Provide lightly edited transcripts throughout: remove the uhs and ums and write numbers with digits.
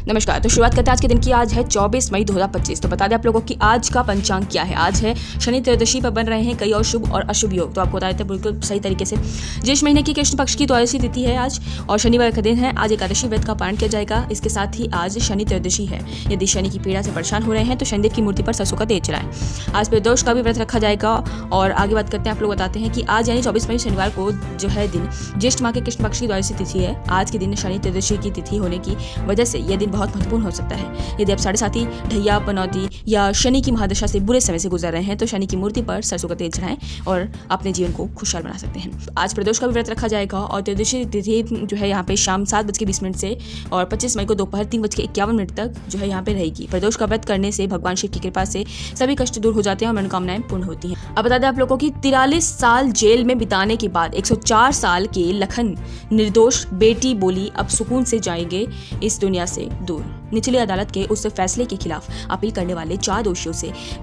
नमस्कार। तो शुरुआत करते हैं आज के दिन की। आज है 24 मई 2025। तो बता दें आप लोगों की आज का पंचांग क्या है। आज है शनि त्रयोदशी पर बन रहे हैं कई और शुभ और अशुभ योग। तो आपको बता देते हैं बिल्कुल सही तरीके से। ज्येष्ठ महीने की कृष्ण पक्ष की द्वादशी तिथि है आज और शनिवार का दिन है। आज एकादशी व्रत का पारण किया जाएगा। इसके साथ ही आज शनि त्रयोदशी है। यदि शनि की पीड़ा से परेशान हो रहे हैं तो शनिदेव की मूर्ति पर सरसों का तेल चलाएं। आज प्रदोष का भी व्रत रखा जाएगा। और आगे बात करते हैं, आप लोग बताते हैं कि आज यानी 24 मई शनिवार को जो है दिन ज्येष्ठ माह के कृष्ण पक्ष की द्वादशी तिथि है। आज के दिन शनि त्रयोदशी की तिथि होने की वजह से यह दिन बहुत महत्वपूर्ण हो सकता है। यदि आप 7.5 ढैया पनौती या शनि की महादशा से बुरे समय से गुजर रहे हैं तो शनि की मूर्ति पर सरसों का तेल चढ़ाएं और अपने जीवन को खुशहाल बना सकते हैं। आज प्रदोष का भी व्रत रखा जाएगा और त्रयोदशी तिथि जो है यहाँ पे शाम 7:20 से और 25 मई को दोपहर 3:51 तक जो है यहाँ पे रहेगी। प्रदोष का व्रत करने से भगवान शिव की कृपा से सभी कष्ट दूर हो जाते हैं और मनोकामनाएं पूर्ण होती हैं। अब बता दें आप लोगों की 43 साल जेल में बिताने के बाद 104 साल के लखन निर्दोष बेटी बोली अब सुकून से जाएंगे इस दुनिया से दूर। निचली अदालत के उस फैसले के खिलाफ अपील करने वाले 4 दोषियों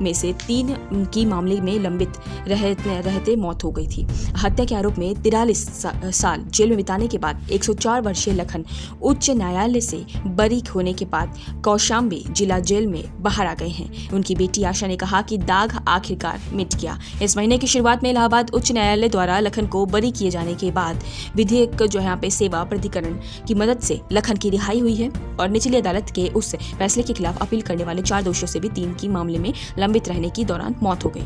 में से 3 की मामले में लंबित रहते मौत हो गई थी। हत्या के आरोप में 43 साल जेल में बिताने के बाद 104 वर्षीय लखन उच्च न्यायालय से बरी होने के बाद कौशाम्बी जिला जेल में बाहर आ गए हैं। उनकी बेटी आशा ने कहा कि दाग आखिरकार मिट गया। इस महीने की शुरुआत में इलाहाबाद उच्च न्यायालय द्वारा लखन को बरी किए जाने के बाद विधेयक जो है यहाँ पे सेवा प्राधिकरण की मदद से लखन की रिहाई हुई है और निचली अदालत के उस फैसले के खिलाफ अपील करने वाले 4 दोषियों से भी 3 की मामले में लंबित रहने की दौरान मौत हो गई,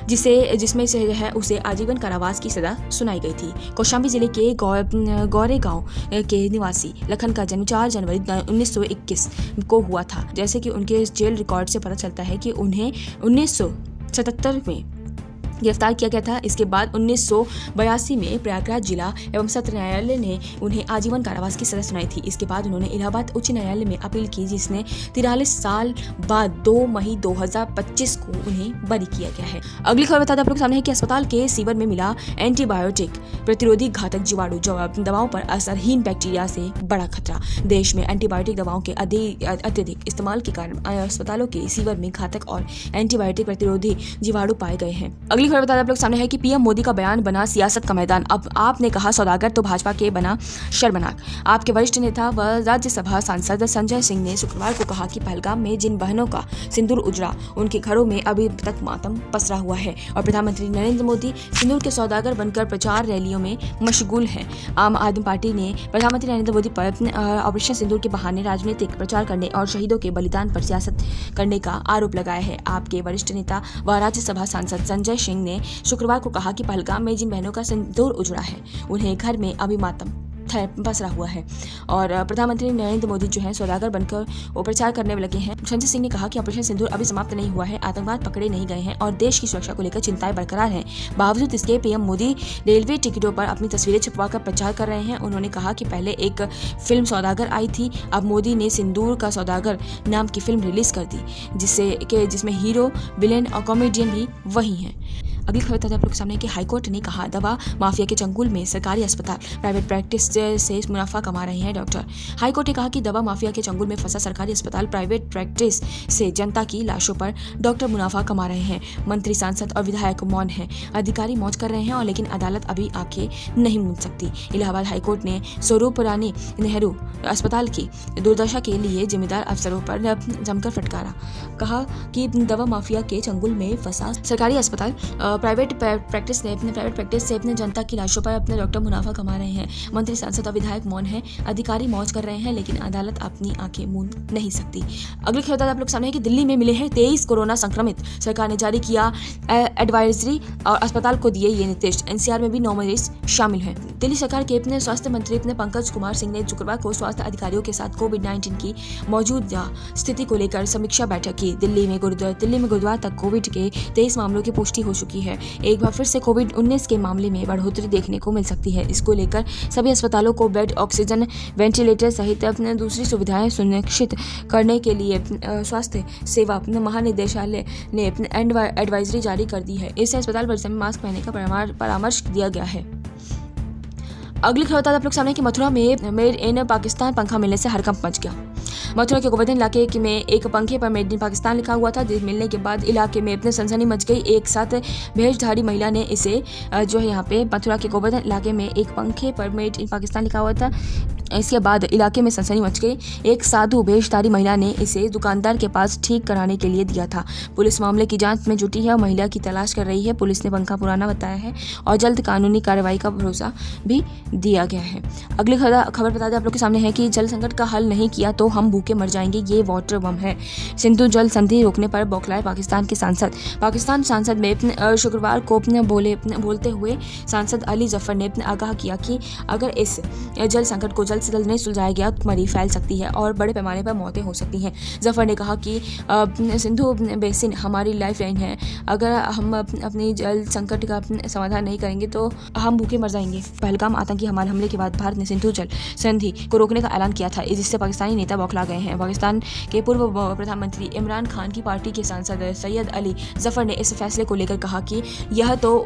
जिसमें से है उसे आजीवन कारावास की सजा सुनाई गई थी। कौशाम्बी जिले के गौरेगांव के निवासी लखन का जन्म 4 जनवरी 1921 को हुआ था। जैसे कि उनके जेल रिकॉर्ड से पता चलता है कि उन्हें 1977 में गिरफ्तार किया गया था। इसके बाद 1982 में प्रयागराज जिला एवं सत्र न्यायालय ने उन्हें आजीवन कारावास की सजा सुनाई थी। इसके बाद उन्होंने इलाहाबाद उच्च न्यायालय में अपील की, जिसने 43 साल बाद 2 मई 2025 को उन्हें बरी किया गया है। अगली खबर बता दें आप लोगों के सामने है कि अस्पताल के सीवर में मिला एंटीबायोटिक प्रतिरोधी घातक जीवाणु दवाओं पर असरहीन बैक्टीरिया से बड़ा खतरा। देश में एंटीबायोटिक दवाओं के अत्यधिक इस्तेमाल के कारण अस्पतालों के सीवर में घातक और एंटीबायोटिक प्रतिरोधी जीवाणु पाए गए हैं। अगली खबर बता दें आप लोग सामने है कि पीएम मोदी का बयान बना सियासत का मैदान। अब आपने कहा सौदागर तो भाजपा के बना शर्मनाक। आपके वरिष्ठ नेता व राज्यसभा सांसद संजय सिंह ने शुक्रवार को कहा कि पहलगाम में जिन बहनों का सिंदूर उजड़ा उनके घरों में अभी तक मातम पसरा हुआ है और प्रधानमंत्री नरेंद्र मोदी सिंदूर के सौदागर बनकर प्रचार रैलियों में मशगूल हैं। आम आदमी पार्टी ने प्रधानमंत्री नरेंद्र मोदी पर ऑपरेशन सिंदूर के बहाने राजनीतिक प्रचार करने और शहीदों के बलिदान पर सियासत करने का आरोप लगाया है। आपके वरिष्ठ नेता व राज्यसभा सांसद संजय सिंह ने शुक्रवार को कहा कि पहलगाम में जिन बहनों का सिंदूर उजड़ा है उन्हें घर में अभी मातम पसरा हुआ है और प्रधानमंत्री नरेंद्र मोदी जो है सौदागर बनकर वो प्रचार करने में लगे हैं। संजय सिंह ने कहा कि ऑपरेशन सिंदूर अभी समाप्त नहीं हुआ है, आतंकवाद पकड़े नहीं गए हैं और देश की सुरक्षा को लेकर चिंताएं बरकरार हैं। बावजूद इसके पीएम मोदी रेलवे टिकटों पर अपनी तस्वीरें छुपवाकर प्रचार कर रहे हैं। उन्होंने कहा कि पहले एक फिल्म सौदागर आई थी, अब मोदी ने सिंदूर का सौदागर नाम की फिल्म रिलीज कर दी, जिसमें हीरो, विलेन और कॉमेडियन भी वही हैं। अगली खबर आप लोग सामने कि हाईकोर्ट ने कहा दवा माफिया के चंगुल में सरकारी अस्पताल प्राइवेट प्रैक्टिस से मुनाफा कमा रहे हैं डॉक्टर। हाईकोर्ट ने कहा कि दवा माफिया के चंगुल में फंसा सरकारी अस्पताल प्राइवेट प्रैक्टिस से जनता की लाशों पर डॉक्टर मुनाफा कमा रहे हैं। मंत्री, सांसद और विधायक मौन हैं, अधिकारी मौज कर रहे हैं और लेकिन अदालत अभी आंखें नहीं मूंद सकती। इलाहाबाद हाईकोर्ट ने स्वरूप रानी नेहरू अस्पताल की दुर्दशा के लिए जिम्मेदार अफसरों पर जमकर फटकारा। कहा कि दवा माफिया के चंगुल में फंसा सरकारी अस्पताल प्राइवेट प्रैक्टिस से अपने जनता की लाशों पर अपने डॉक्टर मुनाफा कमा रहे हैं। मंत्री, सांसद और विधायक मौन हैं, अधिकारी मौज कर रहे हैं लेकिन अदालत अपनी आंखें मूंद नहीं सकती। अगली खबर आप लोग सामने है कि दिल्ली में मिले हैं 23 कोरोना संक्रमित। सरकार ने जारी किया एडवाइजरी और अस्पताल को दिए ये निर्देश। एनसीआर में भी 9 मरीज शामिल हैं। दिल्ली सरकार के अपने स्वास्थ्य मंत्री अपने पंकज कुमार सिंह ने शुक्रवार को स्वास्थ्य अधिकारियों के साथ कोविड-19 की मौजूदा स्थिति को लेकर समीक्षा बैठक की। दिल्ली में गुरुवार तक कोविड के 23 मामलों की पुष्टि हो चुकी है। एक बार फिर से कोविड-19 के मामले में बढ़ोतरी देखने को मिल सकती है। इसको लेकर सभी अस्पतालों को बेड, ऑक्सीजन, वेंटिलेटर सहित अपने दूसरी सुविधाएं सुनिश्चित करने के लिए स्वास्थ्य सेवा महानिदेशालय ने एडवाइजरी जारी कर दी है। इससे अस्पताल परिसर में मास्क पहनने का परामर्श दिया गया है। अगली खबर आप लोग सामने कि मथुरा में मेड इन पाकिस्तान पंखा मिलने से हड़कंप मच गया। मथुरा के गोवर्धन इलाके में एक पंखे पर मेड इन पाकिस्तान लिखा हुआ था। जिस मिलने के बाद इलाके में अपने सनसनी मच गई। एक साथ भेषधारी महिला ने इसे जो है यहाँ पे मथुरा के गोवर्धन इलाके में एक पंखे पर मेड इन पाकिस्तान लिखा हुआ था। इसके बाद इलाके में सनसनी मच गई। एक साधु भेषधारी महिला ने इसे दुकानदार के पास ठीक कराने के लिए दिया था। पुलिस मामले की जांच में जुटी है और महिला की तलाश कर रही है। पुलिस ने पंखा पुराना बताया है और जल्द कानूनी कार्रवाई का भरोसा भी दिया गया है। अगली खबर बता दें आप लोग के सामने है कि जल संकट का हल नहीं किया तो हम भूखे मर जाएंगे, ये वाटर बम है। सिंधु जल संधि रोकने पर बौखलाए पाकिस्तान के सांसद। पाकिस्तान सांसद में शुक्रवार को बोलते हुए सांसद अली जफर ने आगाह किया कि अगर इस जल संकट को जल्द से जल्द नहीं सुलझाया गया तो मरी फैल सकती है और बड़े पैमाने पर मौतें हो सकती हैं। जफर ने कहा कि सिंधु बेसिन हमारी लाइफ लाइन है। अगर हम अपनी जल संकट का समाधान नहीं करेंगे तो हम भूखे मर जाएंगे। पहलगाम आतंकी हमले के बाद भारत ने सिंधु जल संधि को रोकने का ऐलान किया था, जिससे पाकिस्तानी नेता बौखला गए हैं। पाकिस्तान के पूर्व प्रधानमंत्री इमरान खान की पार्टी के सांसद सैयद अली जफर ने इस फैसले को लेकर कहा कि यह तो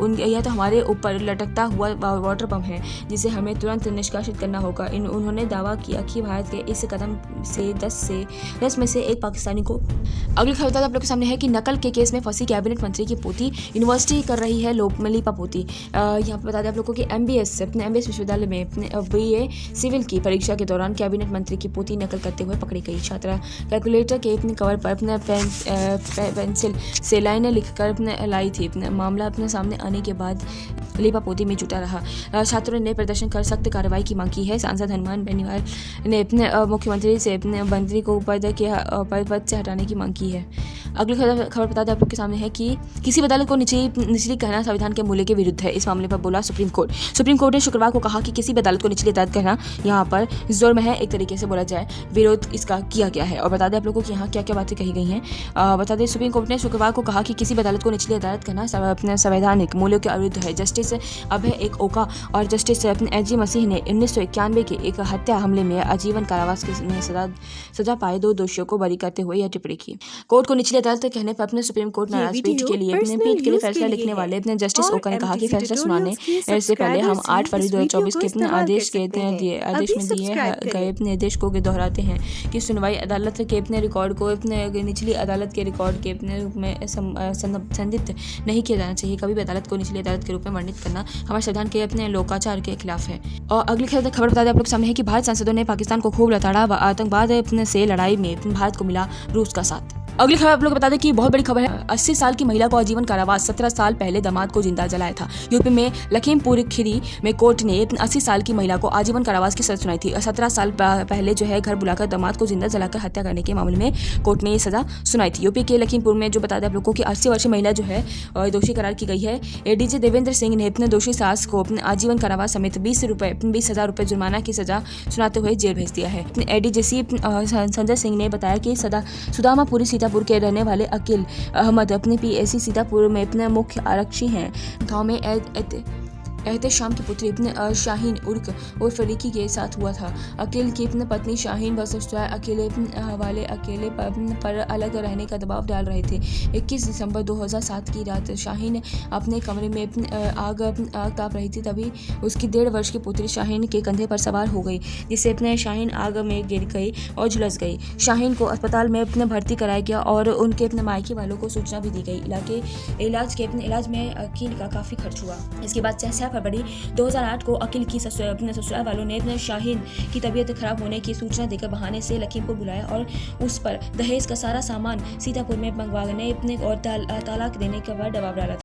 हमारे ऊपर लटकता हुआ वाटर बम है, जिसे हमें तुरंत निष्कासित करना होगा। उन्होंने दावा किया कि भारत के इस कदम से 10 में से एक पाकिस्तानी को। अगली खबर आप लोग के सामने है कि नकल के केस में फंसी कैबिनेट मंत्री की पोती यूनिवर्सिटी कर रही है लोकमलिपा पोती। यहाँ पर बता दें आप लोगों को कि एमबीएस विश्वविद्यालय में बीए सिविल की परीक्षा के दौरान कैबिनेट मंत्री की पोती नकल करते हुए पकड़ी गई। छात्रा कैलकुलेटर के कवर पर अपने पेंसिल से लाइनें लिखकर लाई थी। मामला अपने सामने आने के बाद लिपा पोती में जुटा रहा। छात्रों ने प्रदर्शन कर सख्त कार्रवाई की मांग की है। सांसद हनुमान बेनीवाल ने अपने मुख्यमंत्री से अपने मंत्री को पद से हटाने की मांग की है। अगली खबर बता दें आप लोग के सामने है कि किसी भी अदालत को निचली कहना संविधान के मूल्य के विरुद्ध है। इस मामले पर बोला सुप्रीम कोर्ट। सुप्रीम कोर्ट ने शुक्रवार को कहा कि किसी भी अदालत को निचली अदालत कहना यहाँ पर जोर में है, एक तरीके से बोला जाए विरोध इसका किया गया है। और बता दें आप लोगों को यहाँ क्या क्या बातें कही गई हैं। बता दें सुप्रीम कोर्ट ने शुक्रवार को कहा कि किसी भी अदालत को निचली अदालत कहना अपने संवैधानिक मूल्यों के विरुद्ध है। जस्टिस अभय एक ओका और जस्टिस एजी मसीह ने 1991 के एक हत्या हमले में आजीवन कारावास की सजा पाए 2 दोषियों को बरी करते हुए यह टिप्पणी की। कोर्ट को निचली अदालत कहने पर अपने सुप्रीम कोर्ट नाराज पीठ के लिए फैसला लिखने वाले अपने जस्टिस ओका ने कहा कि फैसला सुनाने से पहले हम 8 फरवरी 2024 के अपने आदेश में दिए गए अपने निर्देश को दोहराते हैं कि सुनवाई अदालत के अपने रिकॉर्ड को अपने निचली अदालत के रिकॉर्ड के अपने रूप में संदिग्ध नहीं किया जाना चाहिए। कभी भी अदालत को निचली अदालत के रूप में वर्णित करना हमारे संविधान के अपने लोकाचार के खिलाफ है। और अगली खबर बता दें आप लोग सामने है कि भारत सांसदों ने पाकिस्तान को खूब लताड़ा। आतंकवाद से लड़ाई में भारत को मिला रूस का साथ। अगली खबर आप लोग बता दें कि बहुत बड़ी खबर है। 80 साल की महिला को आजीवन कारावास, 17 साल पहले दामाद को जिंदा जलाया था। यूपी में लखीमपुर खीरी में कोर्ट ने 80 साल की महिला को आजीवन कारावास की सजा सुनाई थी। 17 साल पहले जो है घर बुलाकर दामाद को जिंदा जलाकर हत्या करने के मामले में कोर्ट ने ये सजा सुनाई थी। यूपी के लखीमपुर में जो बता दें आप लोगों की 80 वर्षीय महिला जो है दोषी करार की गई है। एडीजे देवेंद्र सिंह ने अपने दोषी सास को अपने आजीवन कारावास समेत 20,000 रुपये जुर्माना की सजा सुनाते हुए जेल भेज दिया है। एडीजीसी संजय सिंह ने बताया कि सुदामापुरी सीतापुर के रहने वाले अकील अहमद अपने पीएसी सीतापुर में अपने मुख्य आरक्षी हैं। गांव में एहतेशाम की पुत्री अपने शाहीन उर्फ रिकी के साथ हुआ था। अकील की अपनी पत्नी शाहीन व ससुराल अकेले पर अलग रहने का दबाव डाल रहे थे। 21 दिसंबर 2007 की रात शाहीन अपने कमरे में आग ताप रही थी, तभी उसकी 1.5 वर्ष की पुत्री शाहीन के कंधे पर सवार हो गई, जिससे अपने शाहीन आग में गिर गई और झुलस गई। शाहीन को अस्पताल में अपने भर्ती कराया गया और उनके अपने मायके वालों को सूचना भी दी गई। इलाज में अकील का काफी खर्च हुआ। इसके बाद 6 फरवरी 2008 को अकील की अपने ससुराल वालों ने अपने शाहीन की तबीयत खराब होने की सूचना देकर बहाने से लखीमपुर बुलाया और उस पर दहेज का सारा सामान सीतापुर में मंगवाने और तलाक देने का दबाव डाला था।